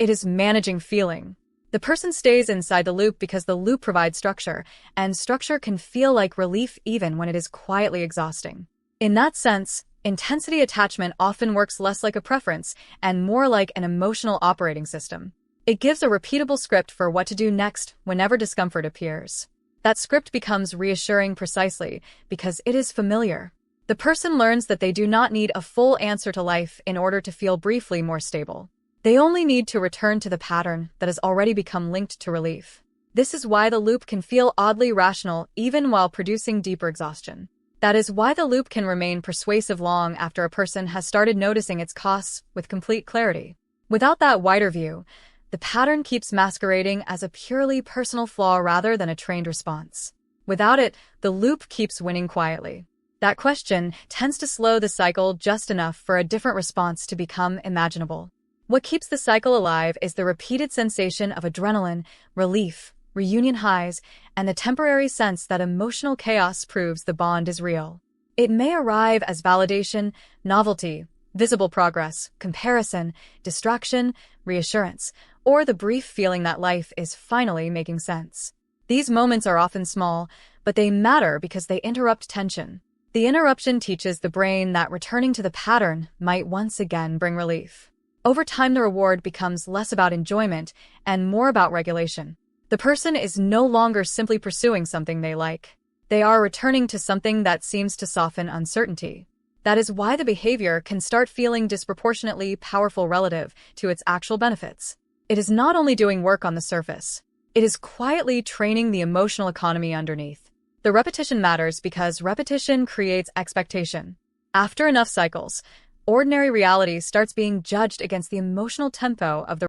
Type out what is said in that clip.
It is managing feeling. The person stays inside the loop because the loop provides structure, and structure can feel like relief even when it is quietly exhausting. In that sense, intensity attachment often works less like a preference and more like an emotional operating system. It gives a repeatable script for what to do next whenever discomfort appears. That script becomes reassuring precisely because it is familiar. The person learns that they do not need a full answer to life in order to feel briefly more stable. They only need to return to the pattern that has already become linked to relief. This is why the loop can feel oddly rational even while producing deeper exhaustion. That is why the loop can remain persuasive long after a person has started noticing its costs with complete clarity. Without that wider view, the pattern keeps masquerading as a purely personal flaw rather than a trained response. Without it, the loop keeps winning quietly. That question tends to slow the cycle just enough for a different response to become imaginable. What keeps the cycle alive is the repeated sensation of adrenaline, relief, reunion highs, and the temporary sense that emotional chaos proves the bond is real. It may arrive as validation, novelty, visible progress, comparison, distraction, reassurance, or the brief feeling that life is finally making sense. These moments are often small, but they matter because they interrupt tension. The interruption teaches the brain that returning to the pattern might once again bring relief. Over time, the reward becomes less about enjoyment and more about regulation. The person is no longer simply pursuing something they like. They are returning to something that seems to soften uncertainty. That is why the behavior can start feeling disproportionately powerful relative to its actual benefits. It is not only doing work on the surface. It is quietly training the emotional economy underneath. The repetition matters because repetition creates expectation. After enough cycles, ordinary reality starts being judged against the emotional tempo of the